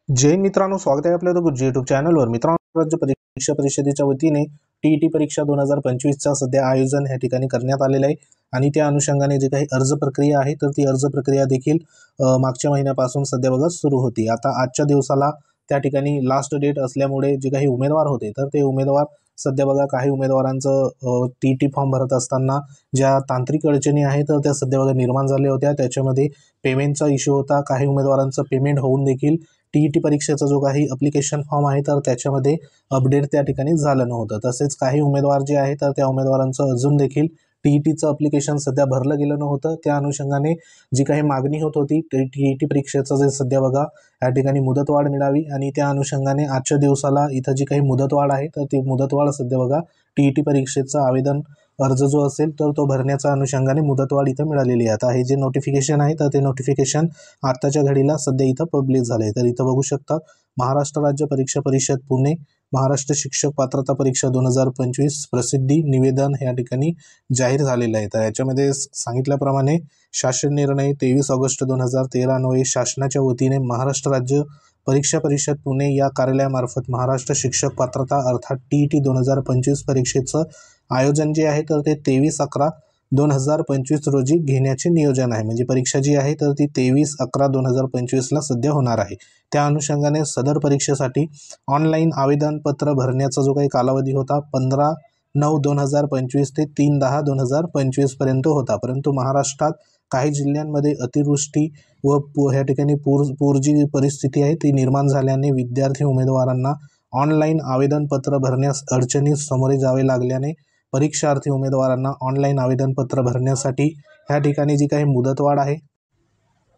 जय हिंद मित्रांनो, स्वागत आहे आपल्या गुरुजी यूट्यूब चॅनलवर। मित्रांनो, राज्य परीक्षा परिषदेच्या वतीने टीईटी परीक्षा 2025चा सध्या आयोजन या ठिकाणी करण्यात आलेलं आहे आणि त्या अनुषंगाने जे काही अर्ज प्रक्रिया आहे तर ती अर्ज प्रक्रिया देखील मागच्या महिन्यापासून सध्या बघा सुरू होती। आता आजच्या दिवसाला त्या ठिकाणी लास्ट डेट असल्यामुळे जे काही उमेदवार होते तर ते उमेदवार सध्या बघा काही उमेदवारांचं टीईटी फॉर्म भरत असताना ज्या तांत्रिक अडचणी आहेत तर त्या सध्या बघा निर्माण झाल्या होत्या। त्याच्यामध्ये पेमेंटचा इश्यू होता, काही उमेदवारांचं पेमेंट होऊन देखील टीईटी परीक्षेचा जो काही ॲप्लिकेशन फॉर्म आहे तर त्याच्यामध्ये अपडेट त्या ठिकाणी झालं नव्हतं। तसेच काही उमेदवार जे आहे तर त्या उमेदवारांचं अजून देखील टीईटीचं ॲप्लिकेशन सध्या भरलं गेलं नव्हतं। त्या अनुषंगाने जी काही मागणी होत होती टीईटी परीक्षेचं जे सध्या बघा या ठिकाणी मुदतवाढ मिळावी आणि त्या अनुषंगाने आजच्या दिवसाला इथं जी काही मुदतवाढ आहे तर ती मुदतवाढ सध्या बघा टीईटी परीक्षेचं आवेदन अर्ज जो असेल तर तो भरण्याच्या अनुषंगाने मुदतवाढ इथं मिळालेली आहे। आता हे जे नोटिफिकेशन आहे तर ते नोटिफिकेशन आताच्या घडीला सध्या इथं पब्लिश झाले। तर इथं बघू शकता महाराष्ट्र राज्य परीक्षा परिषद पुणे महाराष्ट्र शिक्षक पात्रता परीक्षा 2025 प्रसिद्धी निवेदन या ठिकाणी जाहीर झालेलं आहे। तर याच्यामध्ये सांगितल्याप्रमाणे शासन निर्णय 23 ऑगस्ट 2013 अन्वये शासनाच्या वतीने महाराष्ट्र राज्य परीक्षा परिषद पुणे या कार्यालयामार्फत महाराष्ट्र शिक्षक पात्रता अर्थात टीईटी 2025 परीक्षेचं आयोजन जे आहे तर ते 23/11/2025 रोजी घेण्याचे नियोजन आहे। म्हणजे परीक्षा जी आहे तर ती 23/11/2025 ला सध्या होणार आहे। त्या अनुषंगाने सदर परीक्षेसाठी ऑनलाईन आवेदनपत्र भरण्याचा जो काही कालावधी होता 15/9/2025 ते 3/10/2025 पर्यंत होता। परंतु महाराष्ट्रात काही जिल्ह्यांमध्ये अतिवृष्टी व या ठिकाणी पूर जी परिस्थिती आहे ती निर्माण झाल्याने विद्यार्थी उमेदवारांना ऑनलाईन आवेदनपत्र भरण्यास अडचणीस सामोरे जावे लागल्याने परीक्षार्थी उमेदवारांना ऑनलाईन आवेदनपत्र भरण्यासाठी ह्या ठिकाणी जी काही मुदतवाढ आहे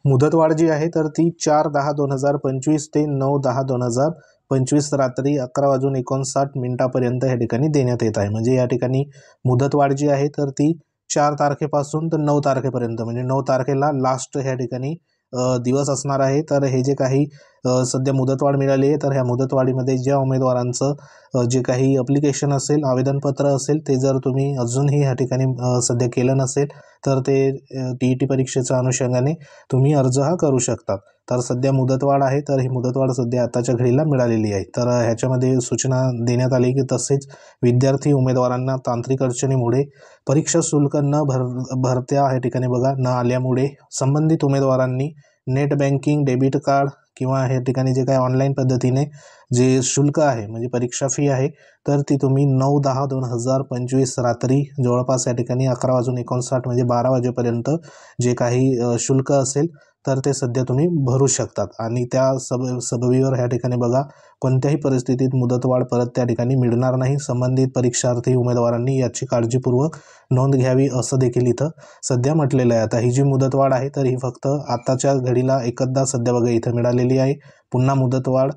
मुदतवाढ जी आहे तर ती 4/10/2025 ते 9/10/2025 रात्री 11:59 पर्यंत या ठिकाणी देण्यात येत आहे। म्हणजे या ठिकाणी मुदतवाढ जी आहे तर ती 4 तारखेपासून तर 9 तारखेपर्यंत म्हणजे 9 तारखेला लास्ट या ठिकाणी दिवस असणार आहे। तर हे जे काही सध्या मुदतवाढ मिळाली आहे तर ह्या मुदतवाढीमध्ये ज्या उमेदवारांचं जे काही ॲप्लिकेशन असेल आवेदनपत्र असेल ते जर तुम्ही अजूनही या ठिकाणी सध्या केलं नसेल तर ते टीईटी परीक्षेच्या अनुषंगाने तुम्ही अर्ज हा करू शकता। तर सध्या मुदतवाढ आहे तर ही मुदतवाढ सध्या आताच्या घडीला मिळालेली आहे। तर ह्याच्यामध्ये सूचना देण्यात आली की तसेच विद्यार्थी उमेदवारांना तांत्रिक अडचणीमुळे परीक्षा शुल्क न भरत्या या ठिकाणी बघा न आल्यामुळे संबंधित उमेदवारांनी नेट बँकिंग डेबिट कार्ड किंवा या ठिकाणी जे काही ऑनलाईन पद्धतीने जे शुल्क आहे म्हणजे परीक्षा फी आहे तर ती तुम्ही 9/10/2025 रात्री जवळपास या ठिकाणी 11:59 म्हणजे 12 वाजेपर्यंत जे काही शुल्क असेल तर ते सध्या तुम्ही भरू शकतात आणि त्या सबबीवर या ठिकाणी बघा कोणत्याही परिस्थितीत मुदतवाढ परत त्या ठिकाणी मिळणार नाही। संबंधित परीक्षार्थी उमेदवारांनी याची काळजीपूर्वक नोंद घ्यावी असं देखील इथं सध्या म्हटलेलं आहे। आता ही जी मुदतवाढ आहे तर ही फक्त आताच्या घडीला एकदा सध्या बघा इथं मिळालेली आहे। पुन्हा मुदतवाढ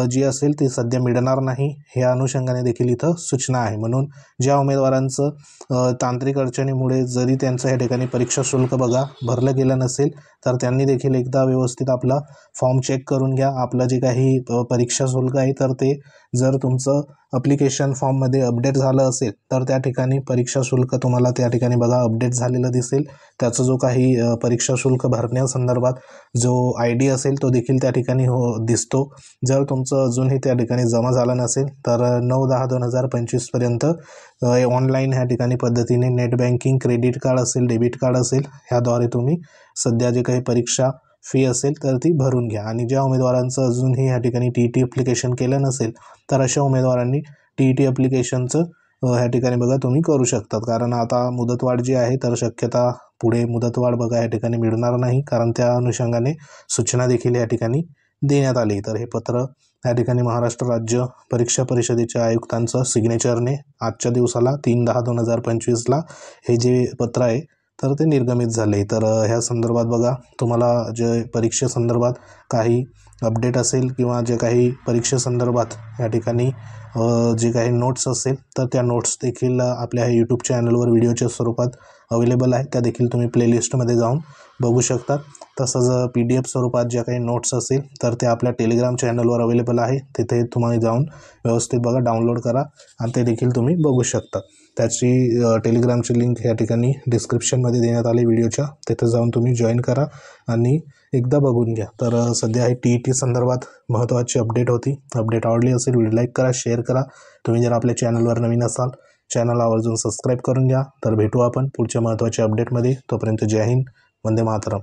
जी असेल ती सध्या मिळणार नाही ह्या अनुषंगाने देखील इथं सूचना आहे। म्हणून ज्या उमेदवारांचं तांत्रिक अडचणीमुळे जरी त्यांचं या ठिकाणी परीक्षा शुल्क बघा भरलं गेलं नसेल तर त्यांनी देखील एकदा व्यवस्थित आपला फॉर्म चेक करून घ्या। आपलं जे काही परीक्षा शुल्क आहे तर ते जर तुमचं ॲप्लिकेशन फॉर्ममध्ये अपडेट झालं असेल तर त्या ठिकाणी परीक्षा शुल्क तुम्हाला त्या ठिकाणी बघा अपडेट झालेलं दिसेल। त्याचं जो काही परीक्षा शुल्क भरण्यासंदर्भात जो ID असेल तो देखील त्या ठिकाणी दिसतो। जर तुमचं अजूनही त्या ठिकाणी जमा झालं नसेल तर 9/10/2025 पर्यंत ऑनलाईन ह्या ठिकाणी पद्धतीने नेट बँकिंग क्रेडिट कार्ड असेल डेबिट कार्ड असेल ह्याद्वारे तुम्ही सध्या जे काही परीक्षा फी असेल तर ती भरून घ्या। आणि ज्या उमेदवारांचं अजूनही या ठिकाणी टीईटी ॲप्लिकेशन केलं नसेल तर अशा उमेदवारांनी टीईटी ॲप्लिकेशनचं ह्या ठिकाणी बघा तुम्ही करू शकतात। कारण आता मुदतवाढ जी आहे तर शक्यता पुढे मुदतवाढ बघा या ठिकाणी मिळणार नाही, कारण त्या अनुषंगाने सूचना देखील या ठिकाणी देण्यात आली। तर हे पत्र या ठिकाणी महाराष्ट्र राज्य परीक्षा परिषदेच्या आयुक्तांचं सिग्नेचरने आजच्या दिवसाला 3/10/2025 ला हे जे पत्र आहे तर ते निर्गमित झाले। तर ह्या संदर्भात बघा तुम्हाला जे परीक्षेसंदर्भात काही अपडेट असेल किंवा जे काही परीक्षेसंदर्भात या ठिकाणी जे काही नोट्स असेल तर त्या नोट्स देखील आपल्या यूट्यूब चॅनलवर व्हिडिओच्या स्वरूपात अवेलेबल आहे, त्या देखील तुम्ही प्लेलिस्टमध्ये जाऊन बघू शकता। तसंच PDF स्वरूपात ज्या काही नोट्स असेल तर ते आपल्या टेलिग्राम चॅनलवर अवेलेबल आहे, तिथे तुम्हाला जाऊन व्यवस्थित बघा डाउनलोड करा आणि ते देखील तुम्ही बघू शकता। त्याची टेलिग्रामची लिंक या ठिकाणी डिस्क्रिप्शनमध्ये देण्यात आली व्हिडिओच्या, तिथे जाऊन तुम्ही जॉईन करा आणि एकदा बघून घ्या. तर सध्या ही TET संदर्भात महत्त्वाची अपडेट होती. अपडेट आवडली असेल व्हिडिओ लाईक करा, शेअर करा. तुम्ही जर आपल्या चॅनलवर नवीन असाल चॅनल आवर्जून सबस्क्राईब करून घ्या. तर भेटू आपण पुढच्या महत्त्वाच्या अपडेटमध्ये. तोपर्यंत जय हिंद, वंदे मातरम.